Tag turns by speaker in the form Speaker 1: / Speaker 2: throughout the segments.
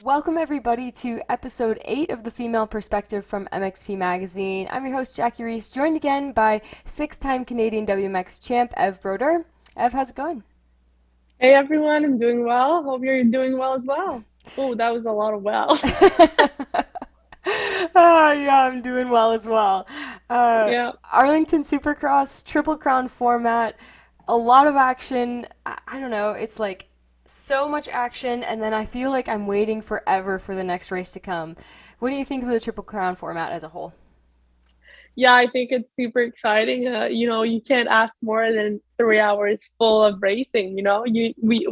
Speaker 1: Welcome, everybody, to episode 8 of the Female Perspective from MXP Magazine. I'm your host, Jackie Riess, joined again by six-time Canadian WMX champ, Eve Brodeur. Eve, how's it going?
Speaker 2: Hey everyone, I'm doing well. Hope you're doing well as well. Oh, that was a lot of well.
Speaker 1: Yeah, I'm doing well as well. Uh,
Speaker 2: Yeah.
Speaker 1: Arlington Supercross, Triple Crown format, a lot of action. I don't know, it's like so much action, and then I feel like I'm waiting forever for the next race to come. What do you think of the Triple Crown format as a whole?
Speaker 2: Yeah, I think it's super exciting. You can't ask more than 3 hours full of racing, we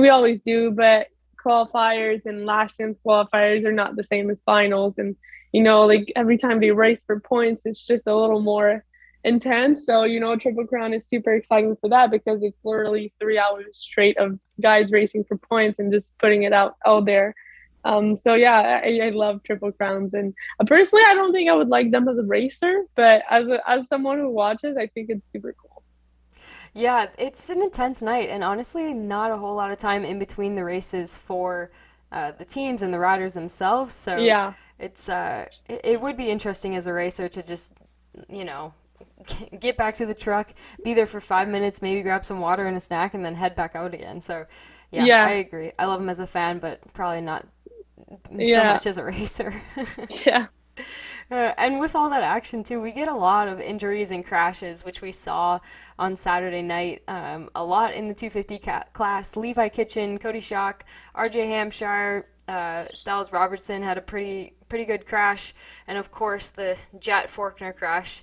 Speaker 2: always do, but qualifiers and last chance qualifiers are not the same as finals. And, like every time they race for points, it's just a little more intense. So, Triple Crown is super exciting for that because it's literally 3 hours straight of guys racing for points and just putting it out there. So yeah, I love Triple Crowns, and personally, I don't think I would like them as a racer, but as someone who watches, I think it's super cool.
Speaker 1: Yeah, it's an intense night, and honestly, not a whole lot of time in between the races for the teams and the riders themselves. So
Speaker 2: Yeah,
Speaker 1: it would be interesting as a racer to just you know get back to the truck, be there for 5 minutes, maybe grab some water and a snack, and then head back out again. So yeah, I
Speaker 2: yeah,
Speaker 1: agree. I love him as a fan, but probably not so
Speaker 2: yeah,
Speaker 1: much as a racer.
Speaker 2: yeah,
Speaker 1: And with all that action too, we get a lot of injuries and crashes, which we saw on Saturday night. A lot in the 250 class. Levi Kitchen, Cody Shock, R.J. Hampshire, Styles Robertson had a pretty good crash, and of course the Jet Forkner crash.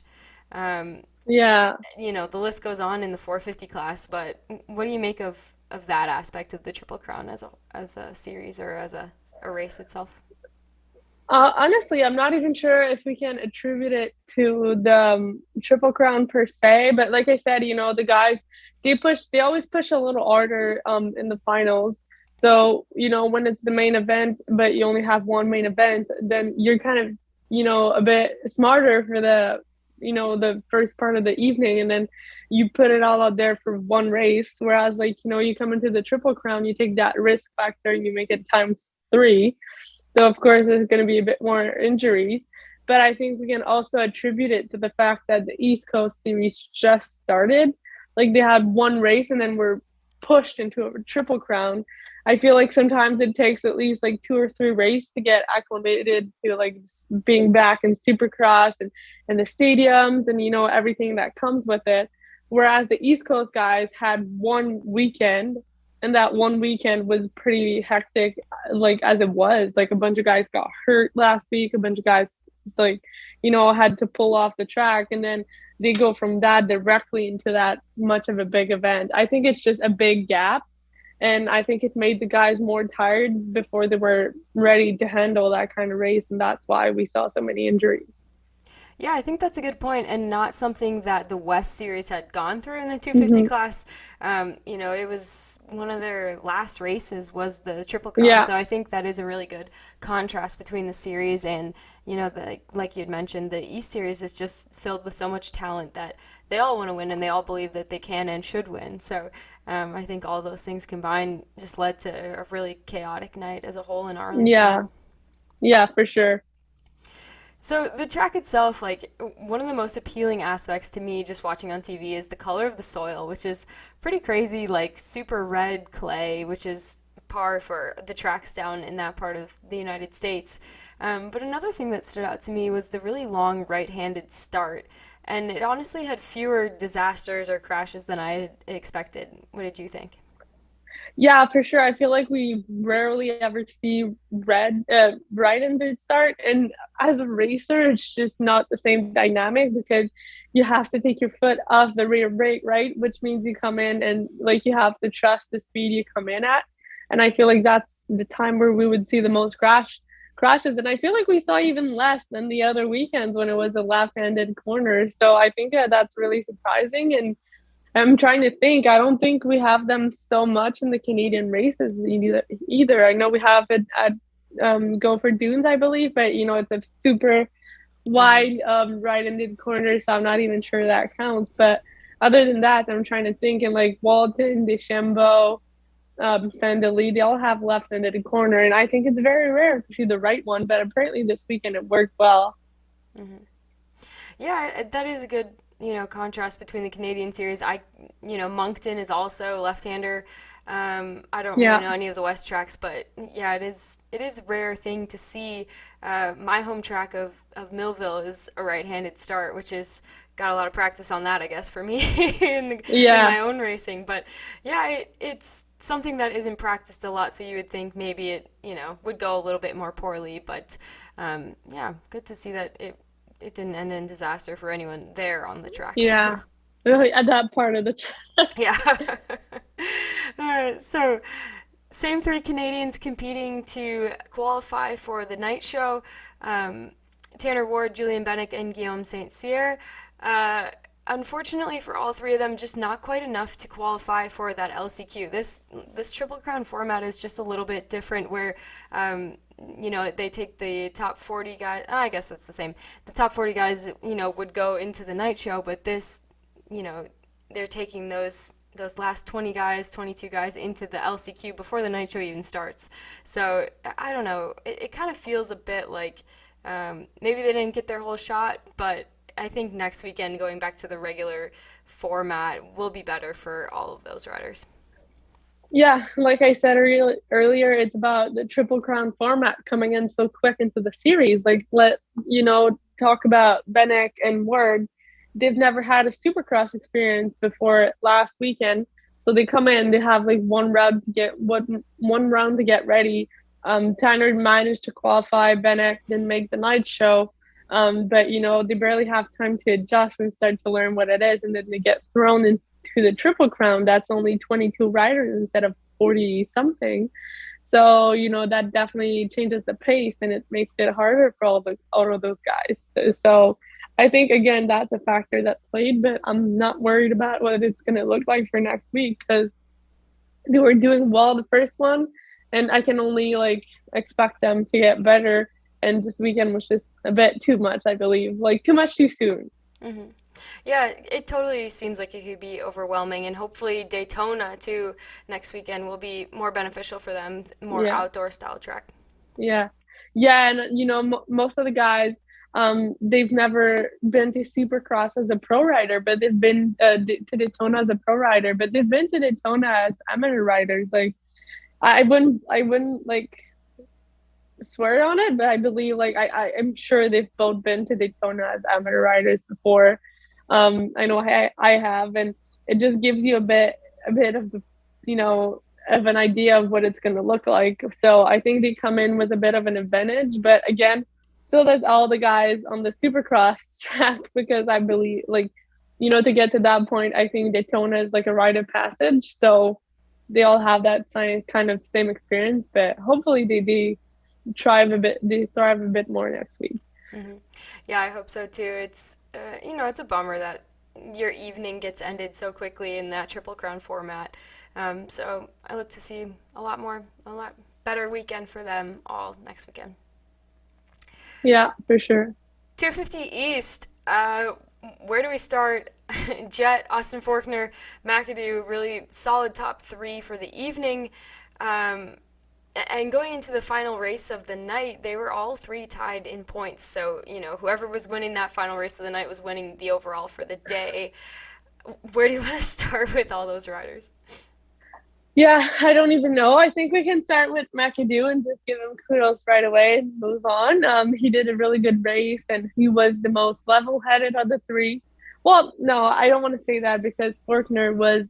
Speaker 1: Um,
Speaker 2: yeah.
Speaker 1: the list goes on in the 450 class. But what do you make of that aspect of the Triple Crown as a series or as a race itself?
Speaker 2: Honestly, I'm not even sure if we can attribute it to the Triple Crown per se, but like I said, the guys they always push a little harder in the finals. So, when it's the main event, but you only have one main event, then you're kind of, a bit smarter for the first part of the evening, and then you put it all out there for one race. Whereas, like, you come into the Triple Crown, you take that risk factor and you make it times three. So of course there's going to be a bit more injuries, but I think we can also attribute it to the fact that the East Coast series just started. Like they had one race and then were pushed into a triple crown. I feel like sometimes it takes at least like two or three races to get acclimated to like being back in Supercross and the stadiums and everything that comes with it. Whereas the East Coast guys had one weekend, and that one weekend was pretty hectic, like as it was. Like a bunch of guys got hurt last week, a bunch of guys like, had to pull off the track, and then they go from that directly into that much of a big event. I think it's just a big gap, and I think it made the guys more tired before they were ready to handle that kind of race, and that's why we saw so many injuries.
Speaker 1: Yeah, I think that's a good point, and not something that the West Series had gone through in the 250
Speaker 2: Mm-hmm.
Speaker 1: class. It was one of their last races was the Triple Crown,
Speaker 2: Yeah,
Speaker 1: so I think that is a really good contrast between the series and like you had mentioned, the East Series is just filled with so much talent that they all want to win and they all believe that they can and should win. So I think all those things combined just led to a really chaotic night as a whole in Arlington.
Speaker 2: yeah, yeah, for sure.
Speaker 1: So the track itself, like one of the most appealing aspects to me just watching on TV is the color of the soil, which is pretty crazy, like super red clay, which is par for the tracks down in that part of the United States. But another thing that stood out to me was the really long right-handed start, and it honestly had fewer disasters or crashes than I had expected. What did you think?
Speaker 2: Yeah, for sure. I feel like we rarely ever see right in the start. And as a racer, it's just not the same dynamic because you have to take your foot off the rear brake, right? Which means you come in and like you have to trust the speed you come in at. And I feel like that's the time where we would see the most crashes. And I feel like we saw even less than the other weekends when it was a left-handed corner. So I think that's really surprising. And I'm trying to think. I don't think we have them so much in the Canadian races either. I know we have it at Gopher Dunes, I believe, but it's a super
Speaker 1: Mm-hmm.
Speaker 2: wide right in the corner, so I'm not even sure that counts. But other than that, I'm trying to think in like Walton, Deschambault, Sandali, they all have left-handed corner, and I think it's very rare to see the right one. But apparently this weekend it worked well.
Speaker 1: Hmm. Yeah, that is a good, contrast between the Canadian series. Moncton is also a left-hander. I don't really
Speaker 2: Yeah,
Speaker 1: know any of the West tracks, but yeah, it is a rare thing to see. My home track of Millville is a right-handed start, which is got a lot of practice on that, I guess, for me in
Speaker 2: yeah,
Speaker 1: my own racing. But yeah, it's something that isn't practiced a lot, so you would think maybe it, would go a little bit more poorly. But yeah, good to see that it didn't end in disaster for anyone there on the track.
Speaker 2: yeah. Really, at that part of the
Speaker 1: Yeah. So, same three Canadians competing to qualify for the night show. Um, Tanner Ward, Julian Bennick, and Guillaume St. Cyr. Uh, Unfortunately for all three of them, just not quite enough to qualify for that LCQ. This Triple Crown format is just a little bit different, where they take the top 40 guys. I guess that's the same. The top 40 guys, would go into the night show, but this, you know, they're taking those last 20 guys, 22 guys into the LCQ before the night show even starts. So I don't know. It kind of feels a bit like maybe they didn't get their whole shot, but I think next weekend going back to the regular format will be better for all of those riders.
Speaker 2: Yeah, like I said earlier, it's about the Triple Crown format coming in so quick into the series. Like, talk about Benek and Ward. They've never had a Supercross experience before last weekend, so they come in. They have like one round to get ready. Tanner managed to qualify. Benek didn't make the night show, but they barely have time to adjust and start to learn what it is, and then they get thrown into the Triple Crown. That's only 22 riders instead of 40 something. So, that definitely changes the pace and it makes it harder for all of those guys. So I think again that's a factor that played, but I'm not worried about what it's gonna look like for next week because they were doing well the first one and I can only like expect them to get better. And this weekend was just a bit too much, I believe. Like too much too soon.
Speaker 1: Hmm. Yeah, it totally seems like it could be overwhelming, and hopefully Daytona too next weekend will be more beneficial for them, more
Speaker 2: Yeah.
Speaker 1: outdoor style track.
Speaker 2: Yeah. Yeah, and most of the guys they've never been to Supercross as a pro rider, but they've been to Daytona as a pro rider, but they've been to Daytona as amateur riders. Like I wouldn't like swear on it, but I believe like I am sure they've both been to Daytona as amateur riders before. I know I have, and it just gives you a bit of the you know of an idea of what it's going to look like. So I think they come in with a bit of an advantage, but again, so does all the guys on the Supercross track because I believe like to get to that point, I think Daytona is like a rite of passage. So they all have that kind of same experience, but hopefully they thrive a bit more next week.
Speaker 1: Hmm. Yeah, I hope so too. It's a bummer that your evening gets ended so quickly in that Triple Crown format. So I look to see a lot better weekend for them all next weekend.
Speaker 2: Yeah, for sure.
Speaker 1: 250 East. Where do we start? Jet, Austin Forkner, McAdoo, really solid top three for the evening. Um, and going into the final race of the night, they were all three tied in points. So, whoever was winning that final race of the night was winning the overall for the day. Where do you want to start with all those riders?
Speaker 2: Yeah, I don't even know. I think we can start with McAdoo and just give him kudos right away and move on. He did a really good race and he was the most level-headed of the three. Well, no, I don't want to say that because Forkner was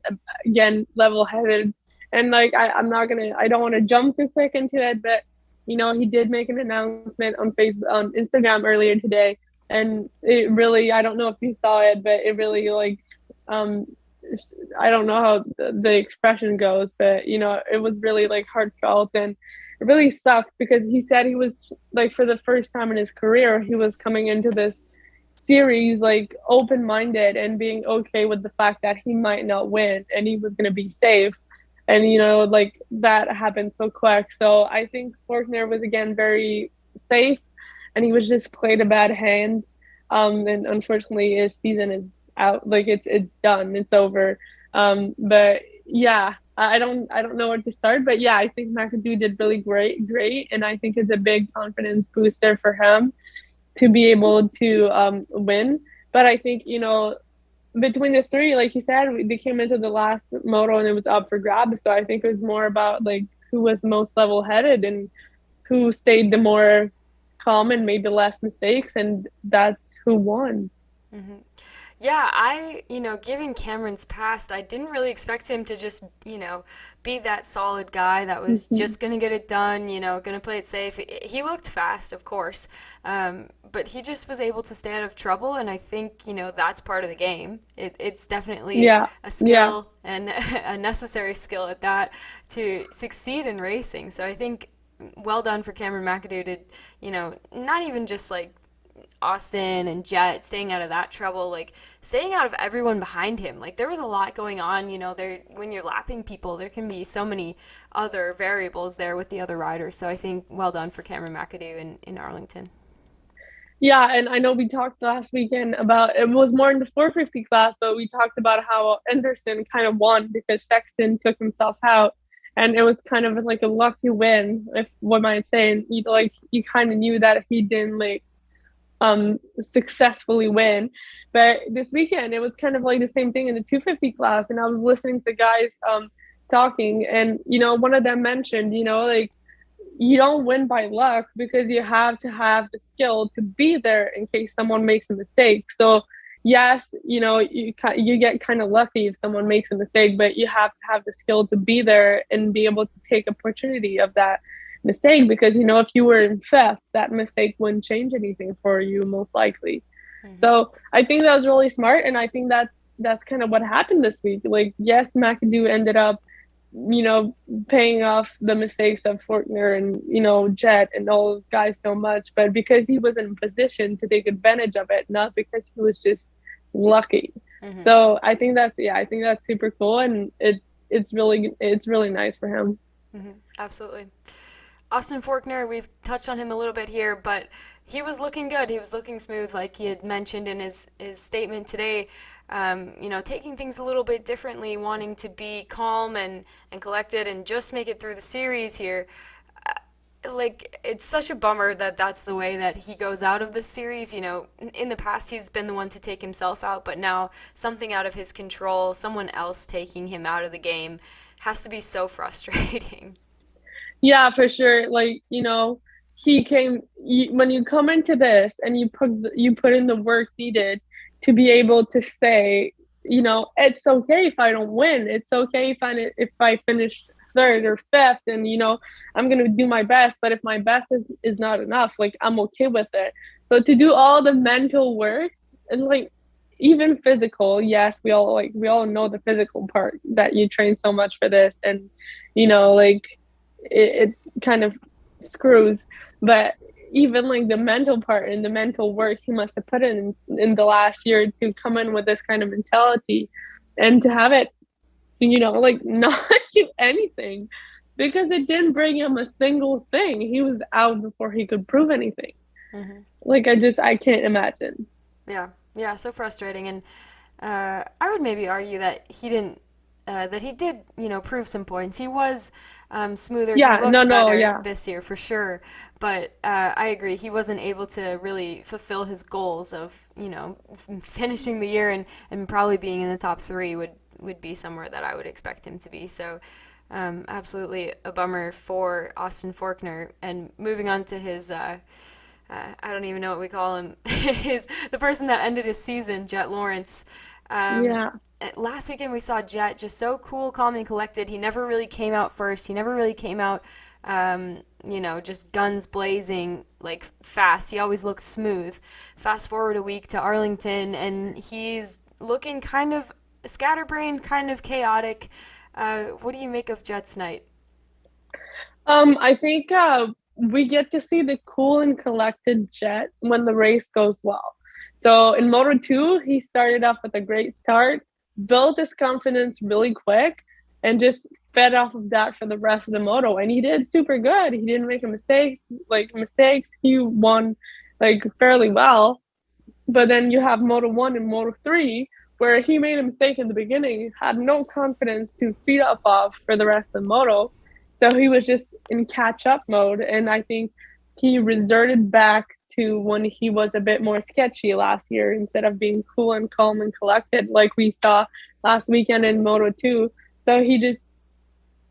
Speaker 2: again level-headed, and like I don't want to jump too quick into it, but he did make an announcement on Facebook, on Instagram earlier today, and it really, I don't know if you saw it, but it really like um I don't know how the expression goes, but it was really like heartfelt and it really sucked because he said he was like for the first time in his career, he was coming into this series like open minded and being okay with the fact that he might not win and he was going to be safe. And like that happened so quick. So I think Forkner was again very safe and he was just played a bad hand. And unfortunately his season is out, like it's done, it's over. But yeah, I don't know where to start, but yeah, I think McAdoo did really great, and I think it's a big confidence booster for him to be able to win. But I think, between the three, like you said, they came into the last moto and it was up for grabs. So I think it was more about like who was most level headed and who stayed the more calm and made the less mistakes, and that's who won.
Speaker 1: Hmm. Yeah, given Cameron's past, I didn't really expect him to just, be that solid guy that was
Speaker 2: Mhm.
Speaker 1: just going to get it done, going to play it safe. He looked fast, of course, but he just was able to stay out of trouble, and I think, that's part of the game. It's definitely
Speaker 2: Yeah,
Speaker 1: a
Speaker 2: yeah,
Speaker 1: skill and a necessary skill at that to succeed in racing. So I think well done for Cameron McAdoo to, not even just like Austin and Jet staying out of that trouble, like staying out of everyone behind him. Like there was a lot going on, there when you're lapping people, there can be so many other variables there with the other riders. So I think well done for Cameron McAdoo in Arlington.
Speaker 2: yeah. And I know we talked last weekend about it was more in the 450 class, but we talked about how Anderson kind of won because Sexton took himself out. And it was kind of like a lucky win, if one might say. And you kind of knew that he didn't like successfully win. But this weekend it was kind of like the same thing in the 250 class, and I was listening to guys talking, and one of them mentioned, like you don't win by luck because you have to have the skill to be there in case someone makes a mistake. So yes, you get kind of lucky if someone makes a mistake, but you have to have the skill to be there and be able to take opportunity of that mistake, because if you were in fifth, that mistake wouldn't change anything for you most likely.
Speaker 1: Hmm.
Speaker 2: So I think that was really smart, and I think that's kind of what happened this week. Like, yes, McAdoo ended up, you know, paying off the mistakes of Forkner and Jet and all those guys so much, but because he was in position to take advantage of it, not because he was just lucky.
Speaker 1: Hmm.
Speaker 2: So I think that's super cool, and it's really nice for him.
Speaker 1: Hmm. Absolutely. Austin Forkner, we've touched on him a little bit here, but he was looking good. He was looking smooth, like he had mentioned in his statement today. Taking things a little bit differently, wanting to be calm and collected and just make it through the series here. Like, it's such a bummer that that's the way that he goes out of this series. In the past, he's been the one to take himself out, but now something out of his control, someone else taking him out of the game, has to be so frustrating.
Speaker 2: Yeah, for sure. Like, when you come into this and you put in the work needed to be able to say, it's okay if I don't win. It's okay if I finish third or fifth, and I'm gonna do my best. But if my best is not enough, like I'm okay with it. So to do all the mental work and like even physical, yes, we all know the physical part that you train so much for this, and like it kind of screws. But even like the mental part and the mental work he must have put in the last year to come in with this kind of mentality and to have it, like not do anything because it didn't bring him a single thing. He was out before he could prove anything.
Speaker 1: Hmm.
Speaker 2: Like I can't imagine.
Speaker 1: Yeah, yeah, so frustrating. And I would maybe argue that he didn't, that he did, prove some points. He was smoother. He
Speaker 2: Yeah, no,
Speaker 1: looked
Speaker 2: no,
Speaker 1: better
Speaker 2: yeah.
Speaker 1: this year for sure. But I agree, he wasn't able to really fulfill his goals of, finishing the year and probably being in the top three would be somewhere that I would expect him to be. So absolutely a bummer for Austin Forkner. And moving on to his I don't even know what we call him, is the person that ended his season, Jet Lawrence. Um,
Speaker 2: Yeah.
Speaker 1: Last weekend we saw Jet just so cool, calm, and collected. He never really came out first. He never really came out, just guns blazing, like fast. He always looked smooth. Fast forward a week to Arlington, and he's looking kind of scatterbrained, kind of chaotic. What do you make of Jet's night?
Speaker 2: I think we get to see the cool and collected Jet when the race goes well. So in Moto 2, he started off with a great start, built his confidence really quick, and just fed off of that for the rest of the moto. And he did super good. He didn't make a mistakes. He won like fairly well. But then you have Moto 1 and Moto 3, where he made a mistake in the beginning, had no confidence to feed up off for the rest of the moto. So he was just in catch up mode. And I think he resorted back to when he was a bit more sketchy last year instead of being cool and calm and collected like we saw last weekend in Moto 2. So he just,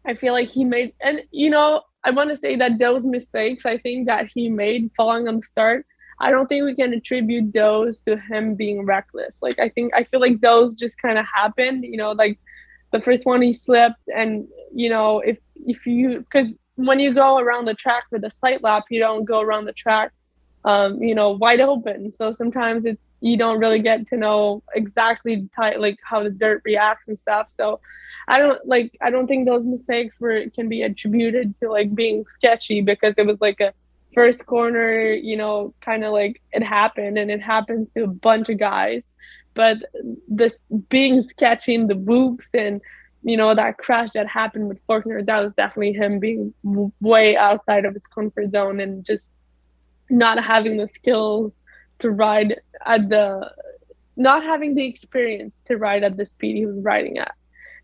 Speaker 2: I feel like he made, and I want to say that those mistakes I think that he made falling on the start, I don't think we can attribute those to him being reckless. Like I feel like those just kind of happened, like the first one he slipped, and if you, because when you go around the track for the sight lap, you don't go around the track wide open. So sometimes you don't really get to know exactly like how the dirt reacts and stuff. So I don't think those mistakes can be attributed to like being sketchy, because it was like a first corner, kind of like it happened, and it happens to a bunch of guys. But this being sketchy in the whoops and that crash that happened with Forkner, that was definitely him being way outside of his comfort zone and just not having the skills to ride at the not having the experience to ride at the speed he was riding at.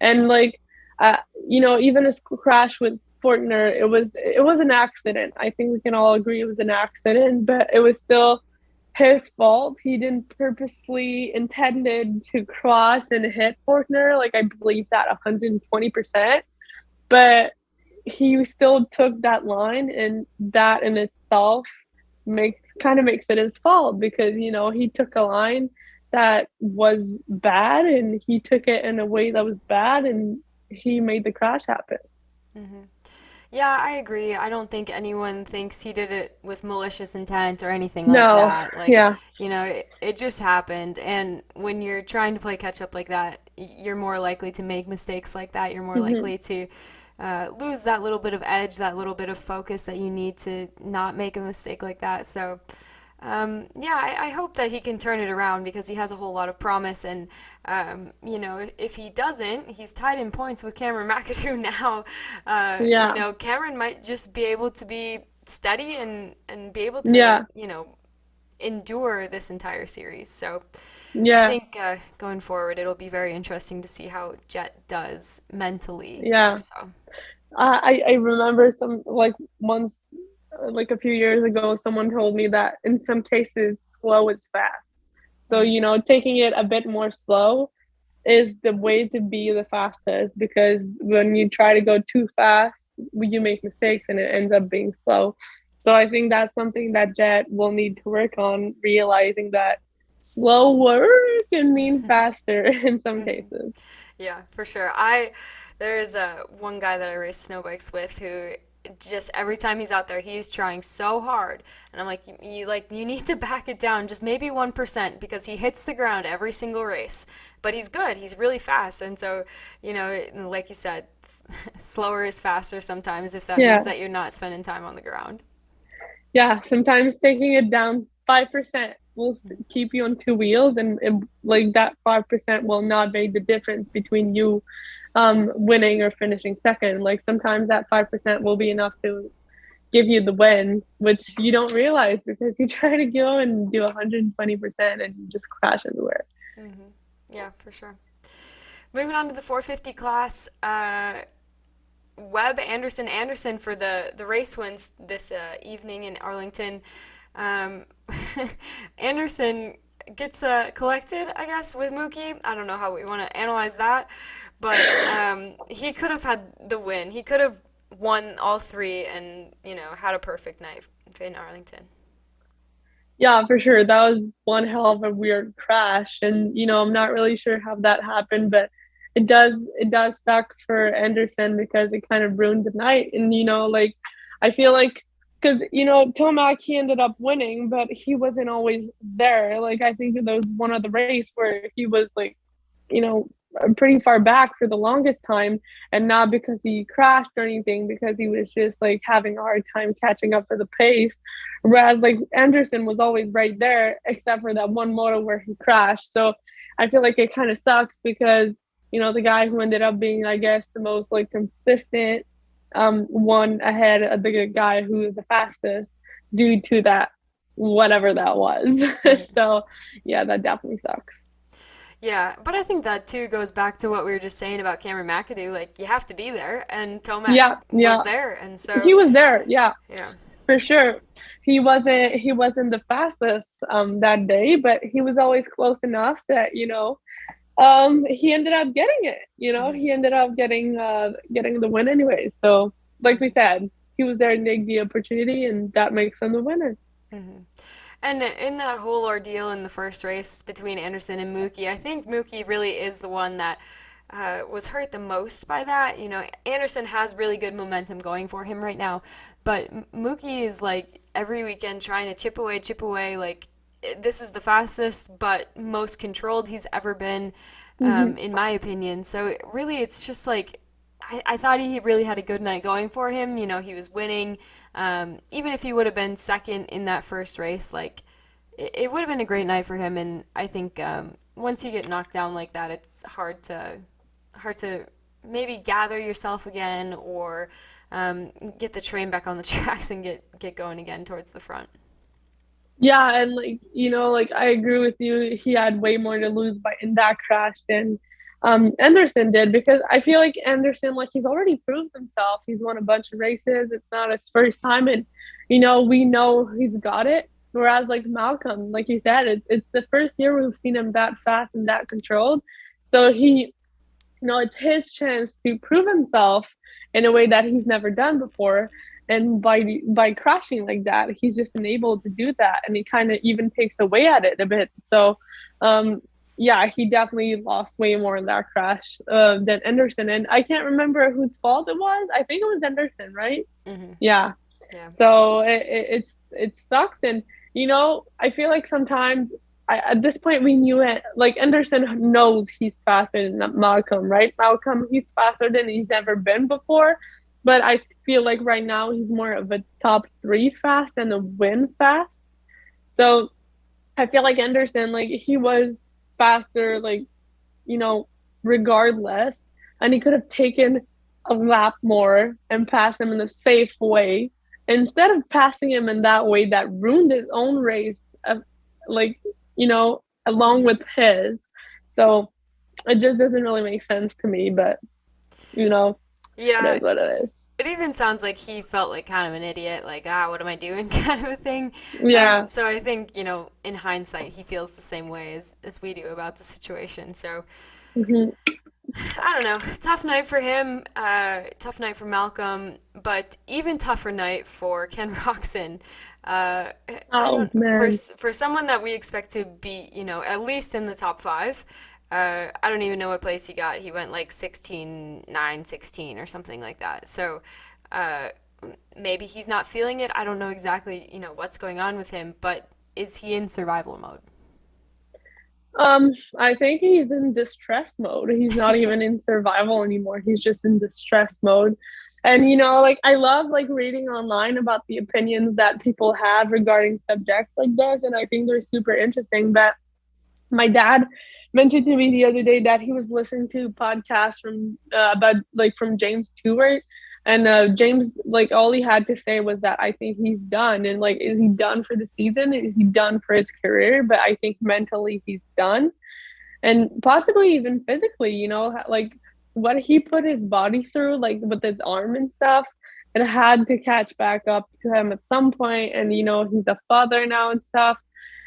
Speaker 2: And like even his crash with Forkner, it was an accident. I think we can all agree it was an accident, but it was still his fault. He didn't purposely intended to cross and hit Forkner, like I believe that 120%, but he still took that line, and that in itself makes it his fault, because he took a line that was bad, and he took it in a way that was bad, and he made the crash happen.
Speaker 1: Hmm. Yeah, I agree. I don't think anyone thinks he did it with malicious intent or anything like
Speaker 2: No,
Speaker 1: that. Like,
Speaker 2: yeah,
Speaker 1: it just happened. And when you're trying to play catch up like that, you're more likely to make mistakes like that. You're more
Speaker 2: hmm,
Speaker 1: likely to lose that little bit of edge, that little bit of focus that you need to not make a mistake like that. So, yeah, I hope that he can turn it around because he has a whole lot of promise. And, if he doesn't, he's tied in points with Cameron McAdoo now.
Speaker 2: yeah,
Speaker 1: Cameron might just be able to be steady and be able to,
Speaker 2: yeah,
Speaker 1: endure this entire series. So I
Speaker 2: yeah,
Speaker 1: think going forward, it'll be very interesting to see how Jet does mentally more
Speaker 2: yeah.
Speaker 1: so.
Speaker 2: I remember some like once like a few years ago, someone told me that in some cases slow is fast. So
Speaker 1: Mm-hmm.
Speaker 2: taking it a bit more slow is the way to be the fastest, because when you try to go too fast, you make mistakes and it ends up being slow. So I think that's something that Jet will need to work on, realizing that slower can mean faster in some
Speaker 1: Mm-hmm.
Speaker 2: cases.
Speaker 1: Yeah, for sure. There's one guy that I race snow bikes with who just every time he's out there, he's trying so hard, and I'm like, you need to back it down just maybe 1% because he hits the ground every single race, but he's good, he's really fast, and so like you said, slower is faster sometimes if that means
Speaker 2: Yeah.
Speaker 1: that you're not spending time on the ground.
Speaker 2: Yeah, sometimes taking it down 5% will keep you on two wheels, and like that 5% will not make the difference between you winning or finishing second. Like sometimes that 5% will be enough to give you the win, which you don't realize because you try to go and do 120% and you just crash everywhere.
Speaker 1: Hmm. Yeah, for sure. Moving on to the 450 class, Webb, Anderson for the race wins this evening in Arlington. Um, Anderson gets collected, I guess, with Mookie. I don't know how we want to analyze that, but he could have had the win. He could have won all three and had a perfect night in Arlington.
Speaker 2: Yeah, for sure. That was one hell of a weird crash. And, I'm not really sure how that happened, but it does suck for Anderson because it kind of ruined the night. And, like I feel like because, Tomac, he ended up winning, but he wasn't always there. Like I think there was one of the race where he was like, you know, pretty far back for the longest time, and not because he crashed or anything, because he was just like having a hard time catching up to the pace. Whereas like Anderson was always right there, except for that one moto where he crashed. So I feel like it kind of sucks because the guy who ended up being, I guess, the most like consistent one ahead of the guy who was the fastest due to that whatever that was.
Speaker 1: Mm-hmm.
Speaker 2: So yeah, that definitely sucks.
Speaker 1: Yeah, but I think that too goes back to what we were just saying about Cameron McAdoo. Like, you have to be there, and Tomac
Speaker 2: Yeah,
Speaker 1: was
Speaker 2: yeah.
Speaker 1: there, and so
Speaker 2: He was there. Yeah,
Speaker 1: yeah.
Speaker 2: for sure. He wasn't the fastest that day, but he was always close enough that, he ended up getting it.
Speaker 1: Hmm.
Speaker 2: He ended up getting the win anyway. So, like we said, he was there to take the opportunity, and that makes him the winner.
Speaker 1: Hmm. And in that whole ordeal in the first race between Anderson and Mookie, I think Mookie really is the one that was hurt the most by that. You know, Anderson has really good momentum going for him right now, but Mookie is like every weekend trying to chip away. Like, this is the fastest but most controlled he's ever been,
Speaker 2: Hmm.
Speaker 1: in my opinion. So really, it's just like I thought he really had a good night going for him. You know, he was winning. Even if he would have been second in that first race, like it would have been a great night for him. And I think once you get knocked down like that, it's hard to maybe gather yourself again or get the train back on the tracks and get going again towards the front.
Speaker 2: Yeah, and like I agree with you. He had way more to lose by in that crash than Anderson did, because I feel like Anderson, like, he's already proved himself. He's won a bunch of races. It's not his first time, and we know he's got it. Whereas like Malcolm, like you said, it's the first year we've seen him that fast and that controlled. So it's his chance to prove himself in a way that he's never done before. And by crashing like that, he's just enabled to do that, and he kind of even takes away at it a bit. So, yeah, he definitely lost way more in that crash than Anderson, and I can't remember whose fault it was. I think it was Anderson, right?
Speaker 1: Hmm.
Speaker 2: Yeah.
Speaker 1: Yeah.
Speaker 2: So it sucks, and I feel like sometimes at this point we knew it. Like, Anderson knows he's faster than Malcolm, right? Malcolm, he's faster than he's ever been before, but I feel like right now he's more of a top three fast than a win fast. So I feel like Anderson, like, he was faster, like, you know, regardless. And he could have taken a lap more and passed him in a safe way. Instead of passing him in that way that ruined his own race, like, along
Speaker 1: Hmm.
Speaker 2: with his. So it just doesn't really make sense to me, but, you know, it
Speaker 1: Yeah,
Speaker 2: is what it is.
Speaker 1: it even sounds like he felt like kind of an idiot, like, what am I doing, kind of a thing.
Speaker 2: Yeah.
Speaker 1: So I think, in hindsight, he feels the same way as we do about the situation. So
Speaker 2: Hmm.
Speaker 1: I don't know. Tough night for him. Tough night for Malcolm, but even tougher night for Ken Roxon. I
Speaker 2: Oh,
Speaker 1: don't
Speaker 2: man.
Speaker 1: for someone that we expect to be, at least in the top five. I don't even know what place he got. He went like 16, 9, 16 or something like that. So uh, maybe he's not feeling it. I don't know exactly, what's going on with him, but is he in survival mode?
Speaker 2: I think he's in distress mode. He's not even in survival anymore. He's just in distress mode. And like, I love like reading online about the opinions that people have regarding subjects like this, and I think they're super interesting. But my dad mentioned to me the other day that he was listening to podcasts from James Stewart, and James, like, all he had to say was that I think he's done. And like, is he done for the season? Is he done for his career? But I think mentally he's done, and possibly even physically. Like, what he put his body through, like with his arm and stuff, it had to catch back up to him at some point. And he's a father now and stuff,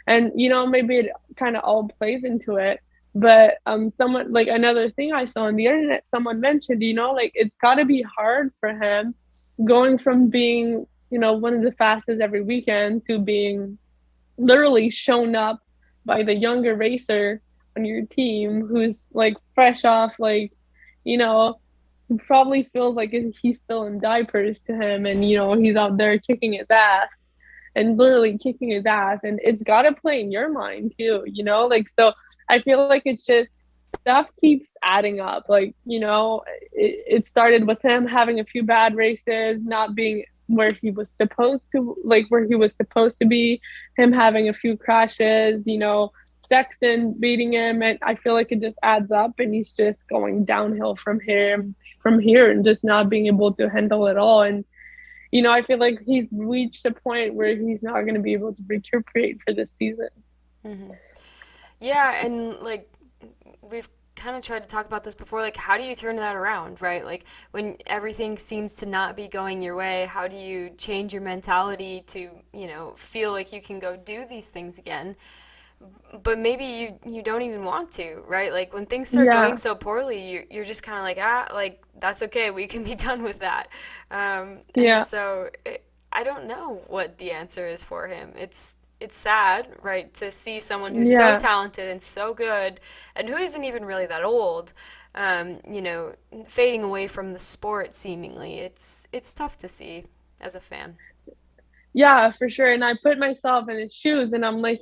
Speaker 2: and maybe it kind of all plays into it. But someone, like, another thing I saw on the internet, someone mentioned, like, it's got to be hard for him going from being one of the fastest every weekend to being literally shown up by the younger racer on your team, who's like fresh off, like, you know probably feels like he's still in diapers to him, and he's out there kicking his ass, and literally kicking his ass, and it's got to play in your mind too, like. So I feel like it's just stuff keeps adding up. Like, it started with him having a few bad races, not being where he was supposed to, like, where he was supposed to be, him having a few crashes, Sexton beating him, and I feel like it just adds up, and he's just going downhill from here and just not being able to handle it all. And I feel like he's reached a point where he's not going to be able to recuperate for this season.
Speaker 1: Hmm. Yeah, and like we've kind of tried to talk about this before, like how do you turn that around, right? Like when everything seems to not be going your way, how do you change your mentality to, feel like you can go do these things again? But maybe you don't even want to, right? Like when things start going
Speaker 2: Yeah.
Speaker 1: so poorly, you're just kind of like, like that's okay, we can be done with that. And
Speaker 2: Yeah.
Speaker 1: so I don't know what the answer is for him. It's sad, right, to see someone who's so
Speaker 2: Yeah.
Speaker 1: talented and so good, and who isn't even really that old, fading away from the sport seemingly. It's tough to see as a fan.
Speaker 2: Yeah, for sure. And I put myself in his shoes and I'm like,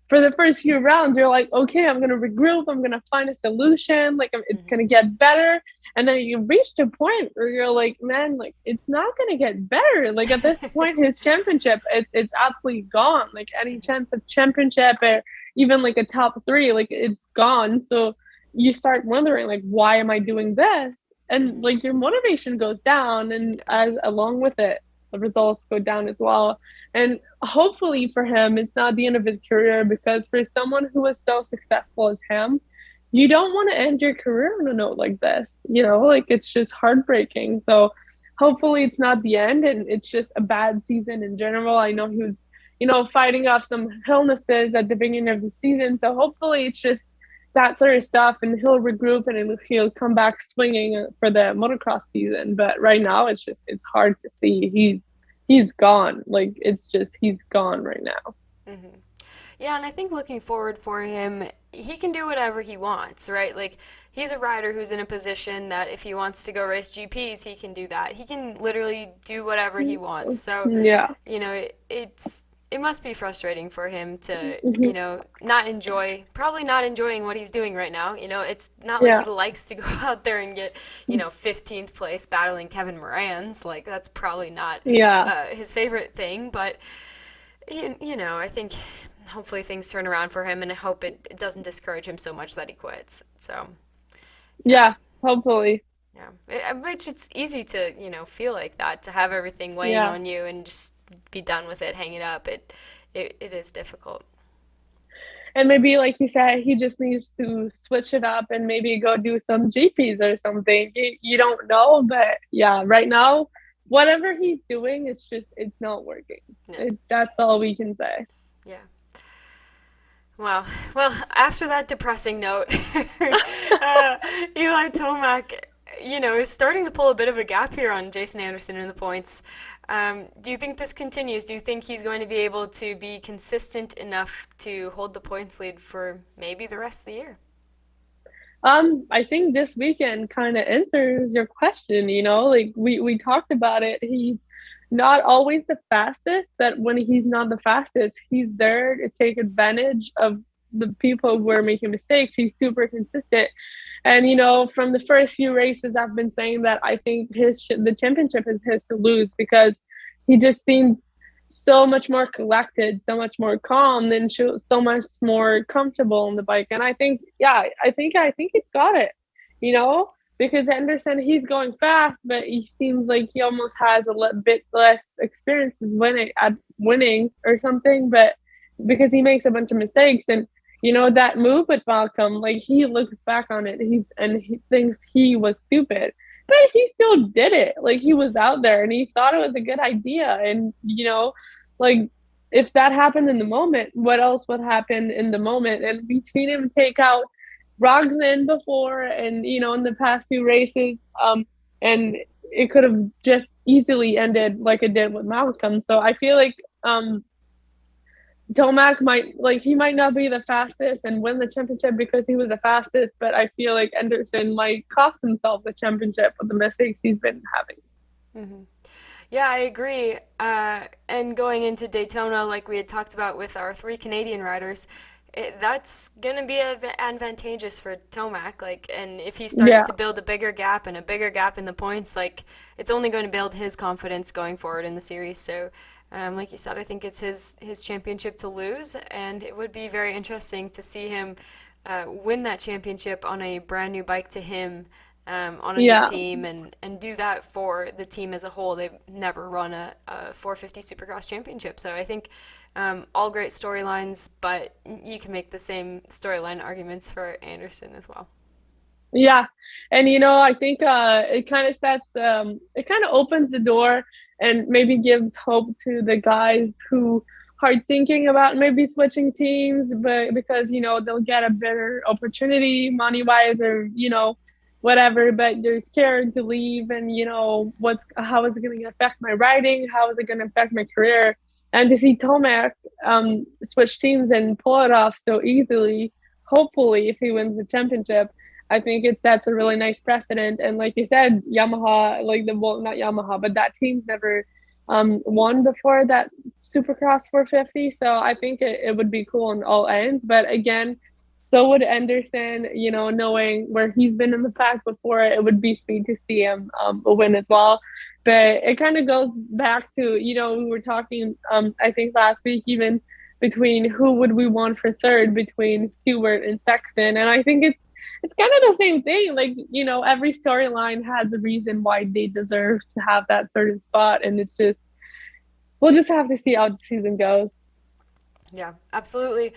Speaker 2: for the first few rounds, you're like, okay, I'm going to regroup. I'm going to find a solution. Like, it's going
Speaker 1: Hmm.
Speaker 2: to get better. And then you reach a point where you're like, man, like, it's not going to get better. Like, at this point, his championship, it's absolutely gone. Like, any chance of championship or even like a top three, like, it's gone. So you start wondering, like, why am I doing this? And
Speaker 1: Hmm.
Speaker 2: like, your motivation goes down. And
Speaker 1: Yeah.
Speaker 2: as along with it, the results go down as well. And hopefully for him, it's not the end of his career because for someone who was so successful as him, you don't want to end your career on a note like this. Like it's just heartbreaking. So hopefully it's not the end and it's just a bad season in general. I know he was, fighting off some illnesses at the beginning of the season. So hopefully it's just that sort of stuff and he'll regroup and he'll come back swinging for the motocross season. But right now it's hard to see. He's gone. Like it's just he's gone right now.
Speaker 1: Hmm. Yeah, and I think looking forward for him, he can do whatever he wants, right? Like he's a rider who's in a position that if he wants to go race GPs, he can do that. He can literally do whatever he wants. So,
Speaker 2: Yeah.
Speaker 1: it must be frustrating for him to,
Speaker 2: Hmm.
Speaker 1: not enjoy, probably not enjoying what he's doing right now. It's not like he
Speaker 2: Yeah.
Speaker 1: likes to go out there and get, 15th place battling Kevin Moran's. Like that's probably not
Speaker 2: Yeah.
Speaker 1: his favorite thing, but I think hopefully things turn around for him, and I hope it doesn't discourage him so much that he quits. So, yeah,
Speaker 2: Yeah. Hopefully.
Speaker 1: yeah. Which it's easy to, feel like that, to have everything weighing
Speaker 2: Yeah.
Speaker 1: on you and just be done with it, hang it up. It is difficult.
Speaker 2: And maybe like you said, he just needs to switch it up and maybe go do some GPs or something. You don't know, but yeah, right now, whatever he's doing, it's not working.
Speaker 1: Yeah,
Speaker 2: That's all we can say.
Speaker 1: yeah. Wow. Well, after that depressing note, Eli Tomac, is starting to pull a bit of a gap here on Jason Anderson in the points. Do you think this continues? Do you think he's going to be able to be consistent enough to hold the points lead for maybe the rest of the year?
Speaker 2: I think this weekend kind of answers your question, like we talked about it. He's not always the fastest, but when he's not the fastest, he's there to take advantage of the people who are making mistakes. He's super consistent. And from the first few races I've been saying that I think the championship is his to lose because he just seems so much more collected, so much more calm, and so much more comfortable on the bike. And I think, yeah, I think he's got it, you know, because Anderson, he's going fast, but he seems like he almost has a bit less experiences winning or something. But because he makes a bunch of mistakes, and that move with Malcolm, like he looks back on it, he thinks he was stupid, but he still did it. Like he was out there and he thought it was a good idea. And like if that happened in the moment, what else would happen in the moment? And we've seen him take out Rogzen before, and in the past few races, and it could have just easily ended like it did with Malcolm. So I feel like Tomac he might not be the fastest and win the championship because he was the fastest, but I feel like Anderson might cost himself the championship with the mistakes he's been having.
Speaker 1: Hmm. Yeah, I agree. And going into Daytona, like we had talked about with our three Canadian riders, that's going to be advantageous for Tomac. Like, and if he starts
Speaker 2: Yeah.
Speaker 1: to build a bigger gap and a bigger gap in the points, like it's only going to build his confidence going forward in the series. So, like you said, I think it's his championship to lose, and it would be very interesting to see him win that championship on a brand new bike to him on a new
Speaker 2: Yeah.
Speaker 1: team and do that for the team as a whole. They've never run a 450 Supercross championship. So I think all great storylines, but you can make the same storyline arguments for Anderson as well.
Speaker 2: Yeah. And I think it kind of it kind of opens the door and maybe gives hope to the guys who are thinking about maybe switching teams, but because, they'll get a better opportunity money wise or, whatever, but they're scared to leave and, how is it going to affect my riding? How is it going to affect my career? And to see Tomac switch teams and pull it off so easily, hopefully, if he wins the championship, I think it sets a really nice precedent. And like you said, Yamaha, well, not Yamaha, but that team's never won before that Supercross 450. So I think it would be cool on all ends. But again, so would Anderson, knowing where he's been in the pack before, it would be sweet to see him win as well. But it kind of goes back to, we were talking, I think last week, even between who would we want for third between Stewart and Sexton. And I think it's kind of the same thing. Like, every storyline has a reason why they deserve to have that certain spot. And it's just, we'll just have to see how the season goes.
Speaker 1: Yeah, absolutely.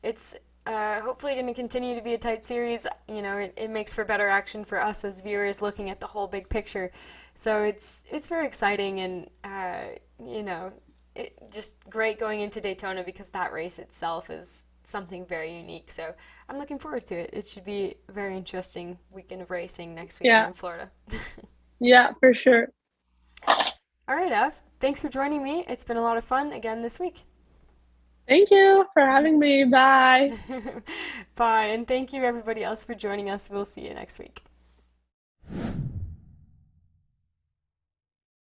Speaker 1: It's hopefully going to continue to be a tight series. It makes for better action for us as viewers looking at the whole big picture. So it's very exciting and just great going into Daytona because that race itself is something very unique. So I'm looking forward to it. It should be a very interesting weekend of racing next weekend
Speaker 2: Yeah.
Speaker 1: in Florida.
Speaker 2: Yeah, for sure.
Speaker 1: All right, Ev. Thanks for joining me. It's been a lot of fun again this week.
Speaker 2: Thank you for having me. Bye.
Speaker 1: Bye, and thank you everybody else for joining us. We'll see you next week.